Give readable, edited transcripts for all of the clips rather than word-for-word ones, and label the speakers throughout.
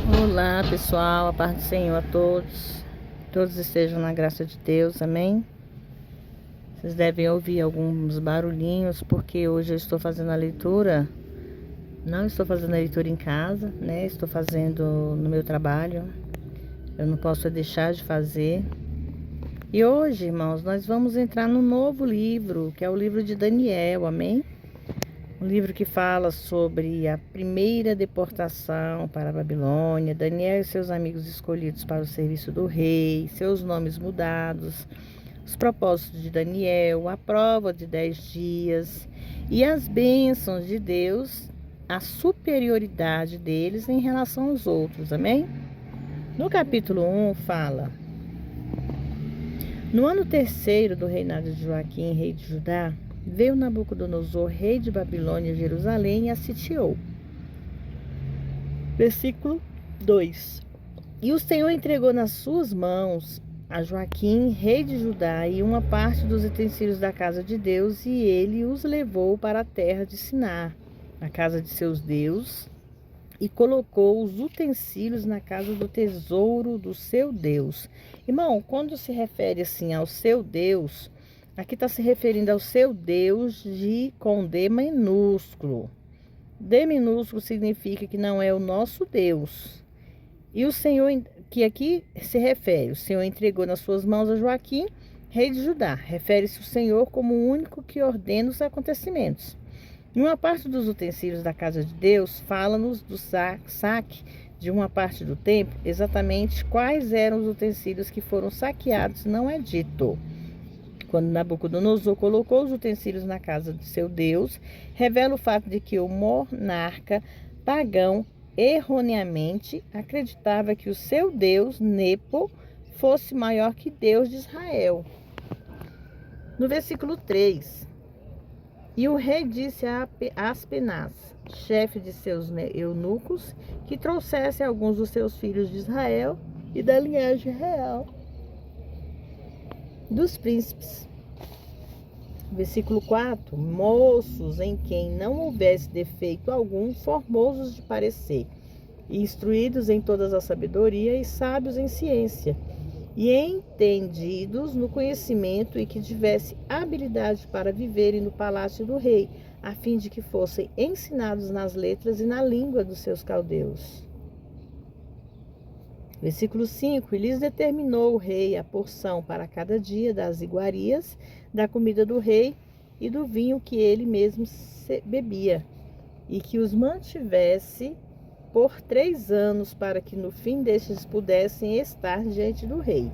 Speaker 1: Olá pessoal, a paz do Senhor a todos. Todos estejam na graça de Deus, amém? Vocês devem ouvir alguns barulhinhos, porque hoje eu estou fazendo a leitura. Não estou fazendo a leitura em casa, né? Estou fazendo no meu trabalho. Eu não posso deixar de fazer. E hoje, irmãos, nós vamos entrar no novo livro, que é o livro de Daniel, amém? Um livro que fala sobre a primeira deportação para a Babilônia, Daniel e seus amigos escolhidos para o serviço do rei, seus nomes mudados, os propósitos de Daniel, a prova de 10 dias e as bênçãos de Deus, a superioridade deles em relação aos outros, amém? No capítulo 1 fala: no ano terceiro do reinado de Joaquim, rei de Judá, veio Nabucodonosor, rei de Babilônia, a Jerusalém, e a sitiou. Versículo 2. E o Senhor entregou nas suas mãos a Joaquim, rei de Judá, e uma parte dos utensílios da casa de Deus, e ele os levou para a terra de Sinar, a casa de seus deuses, e colocou os utensílios na casa do tesouro do seu Deus. Irmão, quando se refere assim ao seu Deus, aqui está se referindo ao seu Deus com D minúsculo. D minúsculo significa que não é o nosso Deus. E o Senhor, que aqui se refere, o Senhor entregou nas suas mãos a Joaquim, rei de Judá. Refere-se o Senhor como o único que ordena os acontecimentos. Em uma parte dos utensílios da casa de Deus, fala-nos do saque de uma parte do templo. Exatamente quais eram os utensílios que foram saqueados não é dito. Quando Nabucodonosor colocou os utensílios na casa de seu Deus, revela o fato de que o monarca pagão erroneamente acreditava que o seu Deus, Nepo, fosse maior que Deus de Israel. No versículo 3, e o rei disse a Aspenaz, chefe de seus eunucos, que trouxesse alguns dos seus filhos de Israel e da linhagem real dos príncipes. Versículo 4, moços em quem não houvesse defeito algum, formosos de parecer, instruídos em todas a sabedoria e sábios em ciência, e entendidos no conhecimento, e que tivesse habilidade para viverem no palácio do rei, a fim de que fossem ensinados nas letras e na língua dos seus caldeus. Versículo 5, e lhes determinou o rei a porção para cada dia das iguarias, da comida do rei e do vinho que ele mesmo bebia, e que os mantivesse por 3 anos, para que no fim destes pudessem estar diante do rei.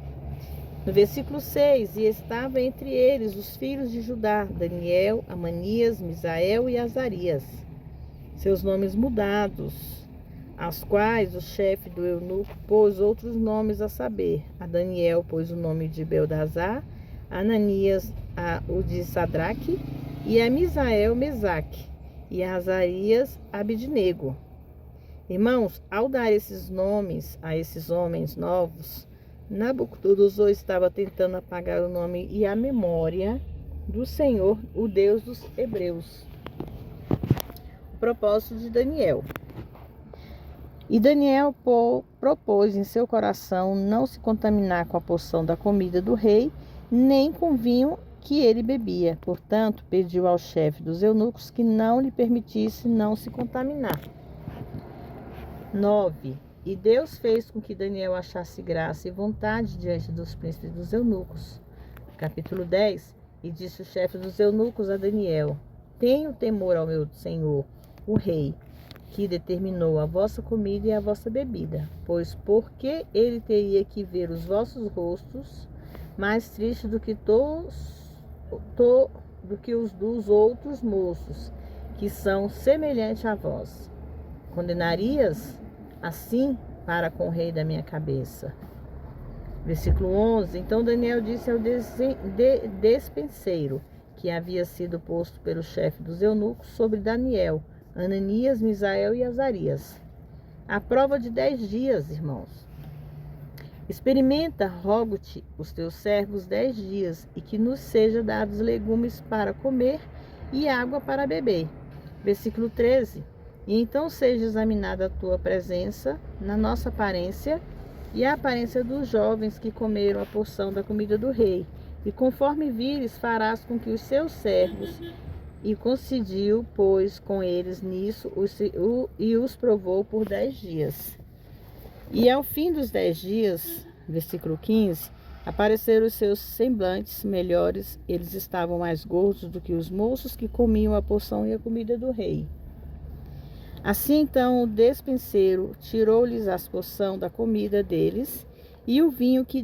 Speaker 1: No versículo 6, e estava entre eles os filhos de Judá, Daniel, Amanias, Misael e Azarias, seus nomes mudados, aos quais o chefe do eunuco pôs outros nomes, a saber, a Daniel pôs o nome de Beldazar, a Ananias o de Sadraque, e a Misael Mesaque, e a Azarias Abidnego. Irmãos, ao dar esses nomes a esses homens novos, Nabucodonosor estava tentando apagar o nome e a memória do Senhor, o Deus dos hebreus. O propósito de Daniel. E Daniel propôs em seu coração não se contaminar com a porção da comida do rei, nem com o vinho que ele bebia. Portanto, pediu ao chefe dos eunucos que não lhe permitisse não se contaminar. 9. E Deus fez com que Daniel achasse graça e vontade diante dos príncipes dos eunucos. Capítulo 10. E disse o chefe dos eunucos a Daniel: tenho temor ao meu senhor, o rei, que determinou a vossa comida e a vossa bebida, pois porque ele teria que ver os vossos rostos mais tristes do que os dos outros moços, que são semelhantes a vós. Condenarias assim para com o rei da minha cabeça. Versículo 11. Então Daniel disse ao despenseiro, que havia sido posto pelo chefe dos eunucos sobre Daniel, Ananias, Misael e Azarias: a prova de 10 dias, irmãos. Experimenta, rogo-te, os teus servos 10 dias, e que nos seja dados legumes para comer e água para beber. Versículo 13. E então seja examinada a tua presença, na nossa aparência e a aparência dos jovens que comeram a porção da comida do rei. E conforme vires, farás com que os seus servos, e coincidiu, pois, com eles nisso, e os provou por 10 dias. E ao fim dos 10 dias, versículo 15, apareceram os seus semblantes melhores, eles estavam mais gordos do que os moços que comiam a porção e a comida do rei. Assim então o despenseiro tirou-lhes a porção da comida deles e o vinho que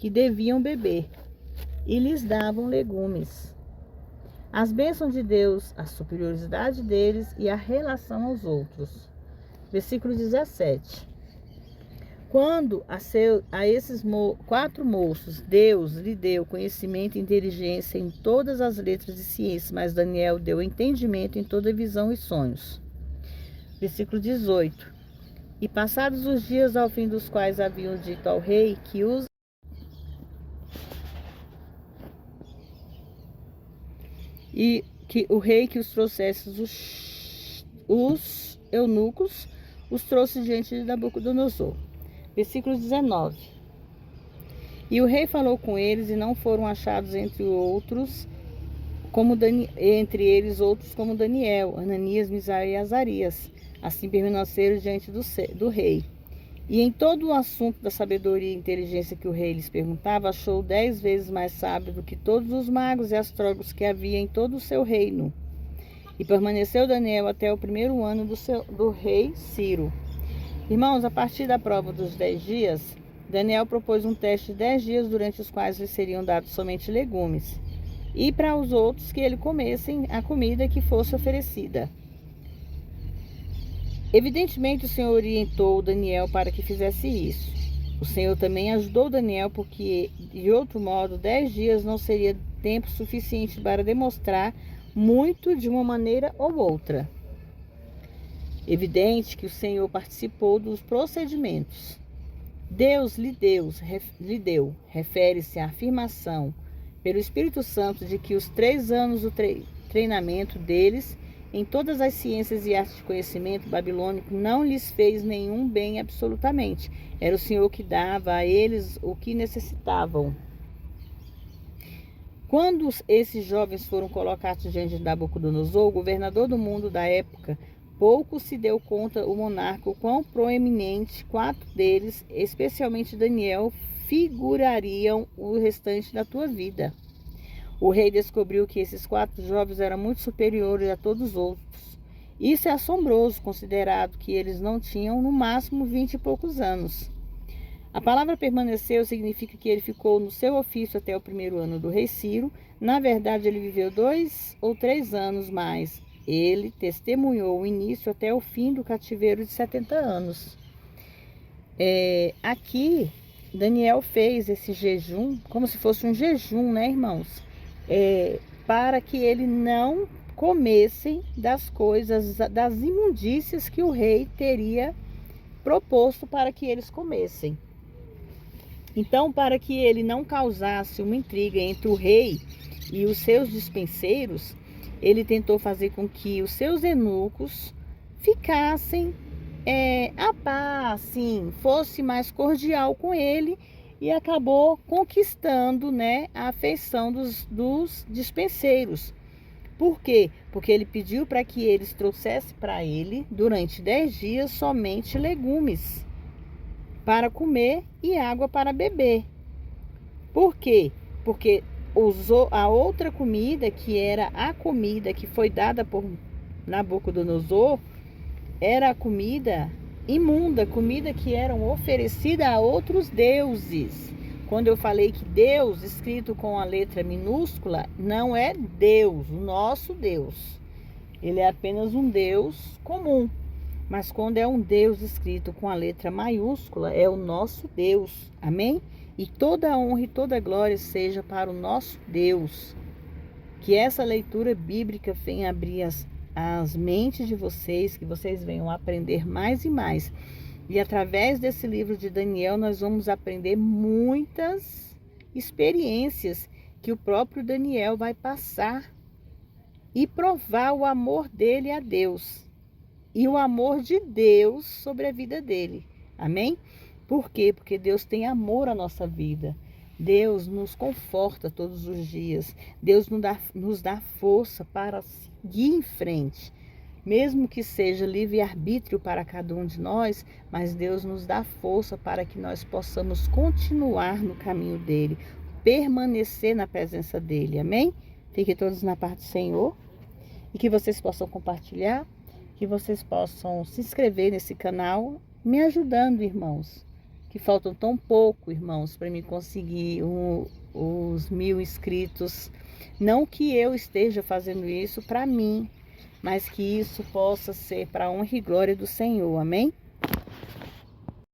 Speaker 1: deviam beber, e lhes davam legumes. As bênçãos de Deus, a superioridade deles e a relação aos outros. Versículo 17. Quando a esses 4 moços, Deus lhe deu conhecimento e inteligência em todas as letras e ciências, mas Daniel deu entendimento em toda visão e sonhos. Versículo 18. E passados os dias ao fim dos quais haviam dito ao rei que o rei que os trouxesse os eunucos, os trouxe diante de Nabucodonosor. Versículo 19. E o rei falou com eles, e não foram achados entre eles outros como Daniel, Ananias, Misael e Azarias. Assim permaneceram diante do rei. E em todo o assunto da sabedoria e inteligência que o rei lhes perguntava, achou 10 vezes mais sábio do que todos os magos e astrólogos que havia em todo o seu reino. E permaneceu Daniel até o 1º ano do rei Ciro. Irmãos, a partir da prova dos 10 dias, Daniel propôs um teste de 10 dias durante os quais lhes seriam dados somente legumes, e para os outros que ele comessem a comida que fosse oferecida. Evidentemente, o Senhor orientou Daniel para que fizesse isso. O Senhor também ajudou Daniel, porque, de outro modo, 10 dias não seria tempo suficiente para demonstrar muito de uma maneira ou outra. Evidente que o Senhor participou dos procedimentos. Deus lhe deu, refere-se à afirmação pelo Espírito Santo de que os 3 anos do treinamento deles em todas as ciências e artes de conhecimento babilônico não lhes fez nenhum bem absolutamente. Era o Senhor que dava a eles o que necessitavam. Quando esses jovens foram colocados diante de Nabucodonosor, o governador do mundo da época, pouco se deu conta o monarca o quão proeminente 4 deles, especialmente Daniel, figurariam o restante da tua vida. O rei descobriu que esses 4 jovens eram muito superiores a todos os outros. Isso é assombroso, considerado que eles não tinham no máximo 20 e poucos anos. A palavra permaneceu significa que ele ficou no seu ofício até o 1º ano do rei Ciro. Na verdade, ele viveu 2 ou 3 anos mais. Ele testemunhou o início até o fim do cativeiro de 70 anos. Aqui, Daniel fez esse jejum, como se fosse um jejum, né, irmãos? Para que ele não comessem das coisas, das imundícias que o rei teria proposto para que eles comessem. Então, para que ele não causasse uma intriga entre o rei e os seus dispenseiros, ele tentou fazer com que os seus eunucos ficassem a paz, assim, fosse mais cordial com ele, e acabou conquistando, né, a afeição dos dispenseiros. Por quê? Porque ele pediu para que eles trouxessem para ele, durante 10 dias, somente legumes para comer e água para beber. Por quê? Porque usou a outra comida, que era a comida que foi dada por Nabucodonosor, era a comida imunda, comida que eram oferecida a outros deuses. Quando eu falei que Deus, escrito com a letra minúscula, não é Deus, o nosso Deus. Ele é apenas um Deus comum. Mas quando é um Deus escrito com a letra maiúscula, é o nosso Deus. Amém? E toda a honra e toda a glória seja para o nosso Deus. Que essa leitura bíblica venha abrir as mentes de vocês, que vocês venham aprender mais e mais. E através desse livro de Daniel, nós vamos aprender muitas experiências que o próprio Daniel vai passar e provar o amor dele a Deus e o amor de Deus sobre a vida dele. Amém? Por quê? Porque Deus tem amor à nossa vida. Deus nos conforta todos os dias. Deus nos dá força para seguir em frente. Mesmo que seja livre-arbítrio para cada um de nós, mas Deus nos dá força para que nós possamos continuar no caminho dele, permanecer na presença dele. Amém? Fiquem todos na paz do Senhor e que vocês possam compartilhar, que vocês possam se inscrever nesse canal, me ajudando, irmãos, que faltam tão pouco, irmãos, para me conseguir os 1000 inscritos. Não que eu esteja fazendo isso para mim, mas que isso possa ser para a honra e glória do Senhor, amém?